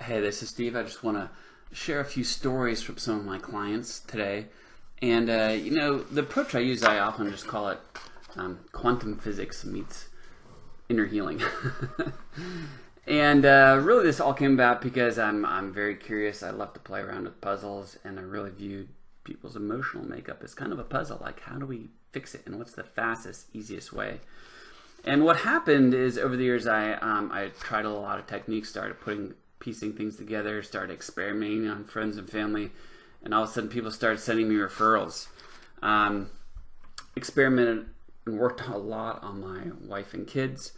Hey, this is Steve. I just want to share a few stories from some of my clients today. And, the approach I use, I often just call it quantum physics meets inner healing. And really this all came about because I'm very curious. I love to play around with puzzles, and I really view people's emotional makeup as kind of a puzzle. Like, how do we fix it, and what's the fastest, easiest way? And what happened is, over the years, I tried a lot of techniques, started piecing things together, started experimenting on friends and family, and all of a sudden people started sending me referrals. Experimented and worked a lot on my wife and kids.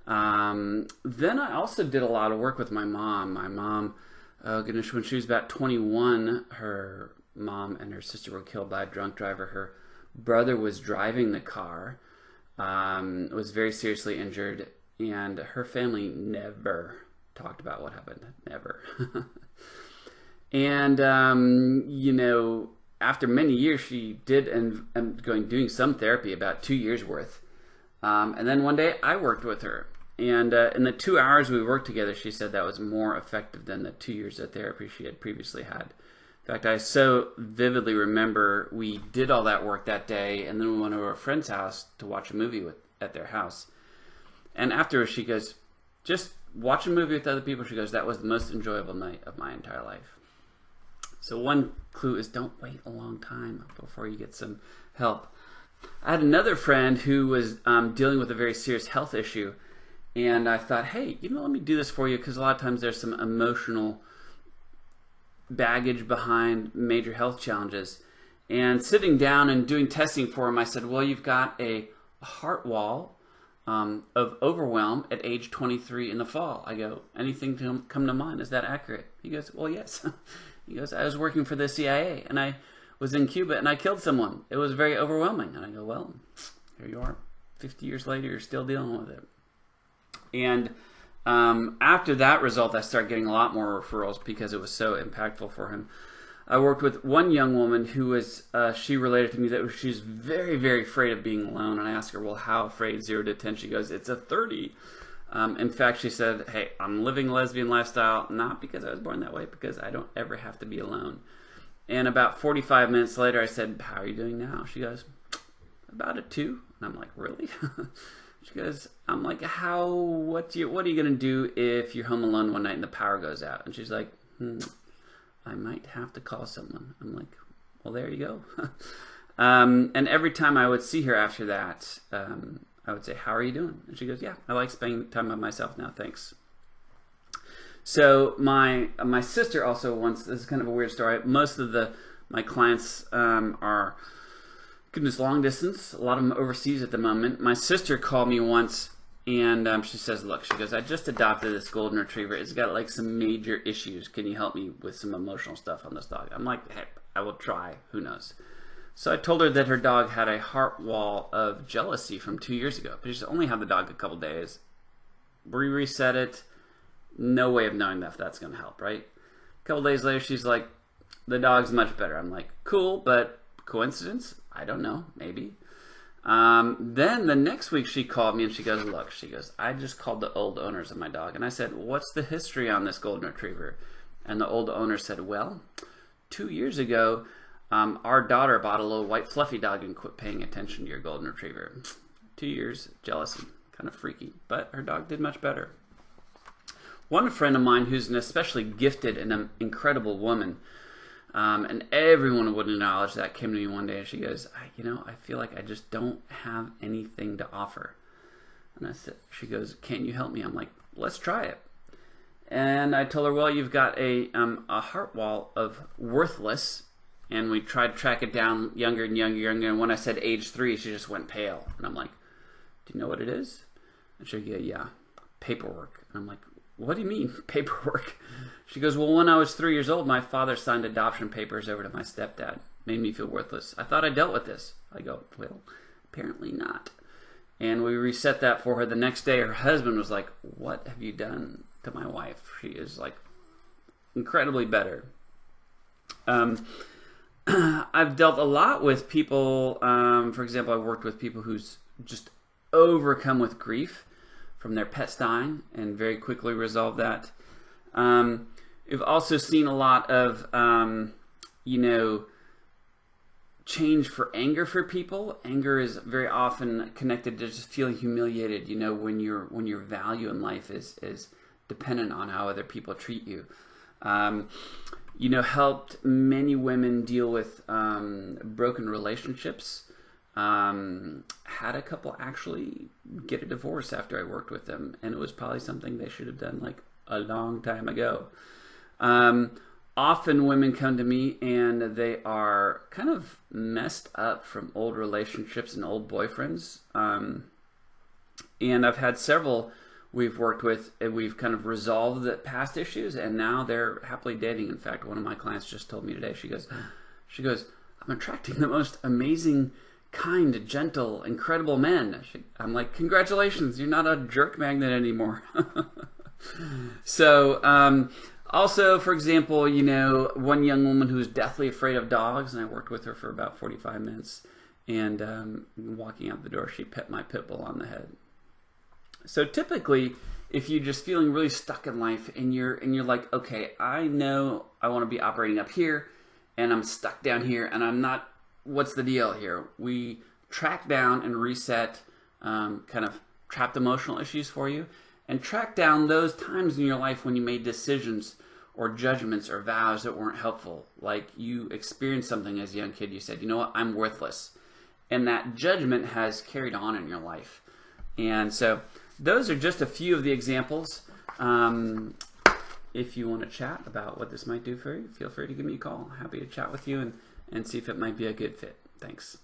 Then I also did a lot of work with my mom. My mom, oh goodness, when she was about 21, her mom and her sister were killed by a drunk driver. Her brother was driving the car, was very seriously injured, and her family never talked about what happened. Never. And, after many years, she did end up doing some therapy, about 2 years worth. And then one day I worked with her. And in the 2 hours we worked together, she said that was more effective than the 2 years of therapy she had previously had. In fact, I so vividly remember we did all that work that day, and then we went over to a friend's house to watch a movie at their house. And afterwards she goes, just watch a movie with other people, she goes, that was the most enjoyable night of my entire life. So one clue is, don't wait a long time before you get some help. I had another friend who was dealing with a very serious health issue, and I thought, hey, let me do this for you, because a lot of times there's some emotional baggage behind major health challenges. And sitting down and doing testing for him, I said, well, you've got a heart wall of overwhelm at age 23 in the fall. I go, anything to come to mind? Is that accurate? He goes, well, yes. He goes, I was working for the CIA, and I was in Cuba, and I killed someone. It was very overwhelming. And I go, well, here you are. 50 years later, you're still dealing with it. And after that result, I started getting a lot more referrals because it was so impactful for him. I worked with one young woman who was, she related to me that she's very, very afraid of being alone. And I asked her, well, how afraid? 0 to 10. She goes, it's a 30. In fact, she said, hey, I'm living a lesbian lifestyle, not because I was born that way, because I don't ever have to be alone. And about 45 minutes later, I said, how are you doing now? She goes, about a 2. And I'm like, really? She goes, I'm like, what are you going to do if you're home alone one night and the power goes out? And she's like, I might have to call someone. I'm like, well, there you go. And every time I would see her after that, I would say, how are you doing? And she goes, yeah, I like spending time by myself now, thanks. So my sister also once, this is kind of a weird story, most of my clients are, goodness, long distance, a lot of them overseas at the moment. My sister called me once, and she says, look, she goes, I just adopted this golden retriever. It's got like some major issues. Can you help me with some emotional stuff on this dog? I'm like, hey, I will try. Who knows? So I told her that her dog had a heart wall of jealousy from 2 years ago. But she's only had the dog a couple days. We reset it. No way of knowing if that's going to help, right? A couple days later, she's like, the dog's much better. I'm like, cool, but coincidence? I don't know. Maybe. Then the next week she called me and she goes, look, she goes, I just called the old owners of my dog. And I said, what's the history on this golden retriever? And the old owner said, well, 2 years ago, our daughter bought a little white fluffy dog and quit paying attention to your golden retriever. 2 years, jealousy, kind of freaky, but her dog did much better. One friend of mine who's an especially gifted and incredible woman, and everyone would acknowledge that, came to me one day and she goes, I feel like I just don't have anything to offer. And I said, she goes, can you help me? I'm like, let's try it. And I told her, well, you've got a heart wall of worthless. And we tried to track it down younger and younger. And when I said age 3, she just went pale. And I'm like, do you know what it is? And she goes, yeah, paperwork. And I'm like, what do you mean, paperwork? She goes, well, when I was 3 years old, my father signed adoption papers over to my stepdad. Made me feel worthless. I thought I dealt with this. I go, well, apparently not. And we reset that for her. The next day, her husband was like, what have you done to my wife? She is like incredibly better. I've dealt a lot with people, for example, I've worked with people who's just overcome with grief from their pets dying and very quickly resolve that. We've also seen a lot of, you know, change for anger for people. Anger is very often connected to just feeling humiliated, you know, when your value in life is dependent on how other people treat you. You know, helped many women deal with broken relationships. Had a couple actually get a divorce after I worked with them, and it was probably something they should have done like a long time ago. Often women come to me and they are kind of messed up from old relationships and old boyfriends. And I've had several we've worked with, and we've kind of resolved the past issues, and now they're happily dating. In fact, one of my clients just told me today, she goes, I'm attracting the most amazing, kind, gentle, incredible men. I'm like, congratulations, you're not a jerk magnet anymore. So, also, for example, you know, one young woman who was deathly afraid of dogs, and I worked with her for about 45 minutes, and walking out the door, she pet my pit bull on the head. So typically, if you're just feeling really stuck in life, and you're like, okay, I know I want to be operating up here, and I'm stuck down here, and I'm not, what's the deal here? We track down and reset kind of trapped emotional issues for you, and track down those times in your life when you made decisions or judgments or vows that weren't helpful. Like you experienced something as a young kid, you said, you know what, I'm worthless. And that judgment has carried on in your life. And so those are just a few of the examples. If you want to chat about what this might do for you, feel free to give me a call. Happy to chat with you and see if it might be a good fit. Thanks.